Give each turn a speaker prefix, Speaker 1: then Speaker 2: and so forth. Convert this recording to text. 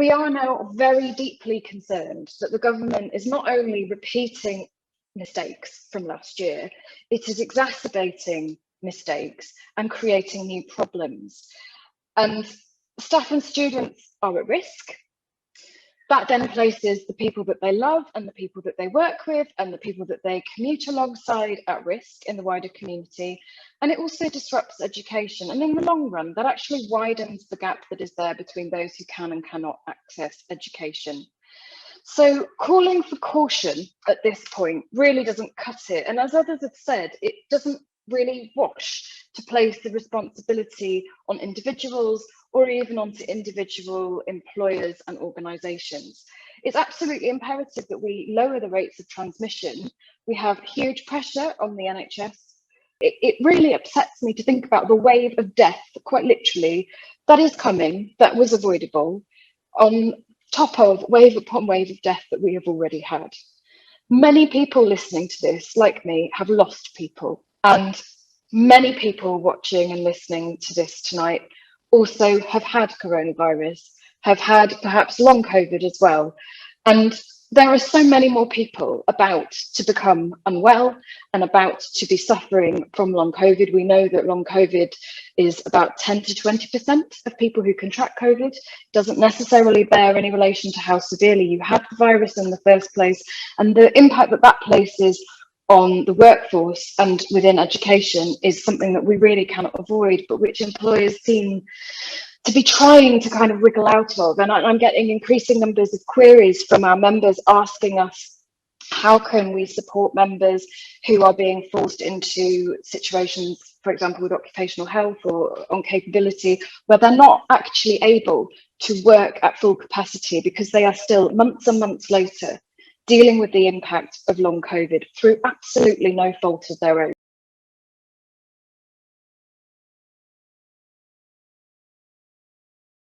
Speaker 1: we are now very deeply concerned that the government is not only repeating mistakes from last year, it is exacerbating mistakes and creating new problems. And staff and students are at risk. That then places the people that they love and the people that they work with and the people that they commute alongside at risk in the wider community. And it also disrupts education. And in the long run, that actually widens the gap that is there between those who can and cannot access education. So calling for caution at this point really doesn't cut it. And as others have said, it doesn't really wash to place the responsibility on individuals or even onto individual employers and organisations. It's absolutely imperative that we lower the rates of transmission. We have huge pressure on the NHS. It really upsets me to think about the wave of death, quite literally, that is coming, that was avoidable, on top of wave upon wave of death that we have already had. Many people listening to this, like me, have lost people, and many people watching and listening to this tonight also have had coronavirus, have had perhaps long COVID as well. And there are so many more people about to become unwell and about to be suffering from long COVID. We know that long COVID is about 10 to 20% of people who contract COVID. It doesn't necessarily bear any relation to how severely you had the virus in the first place, and the impact that that places on the workforce and within education is something that we really cannot avoid, but which employers seem to be trying to kind of wriggle out of. And I'm getting increasing numbers of queries from our members asking us, how can we support members who are being forced into situations, for example, with occupational health or on capability, where they're not actually able to work at full capacity because they are still months and months later dealing with the impact of long COVID through absolutely no fault of their own.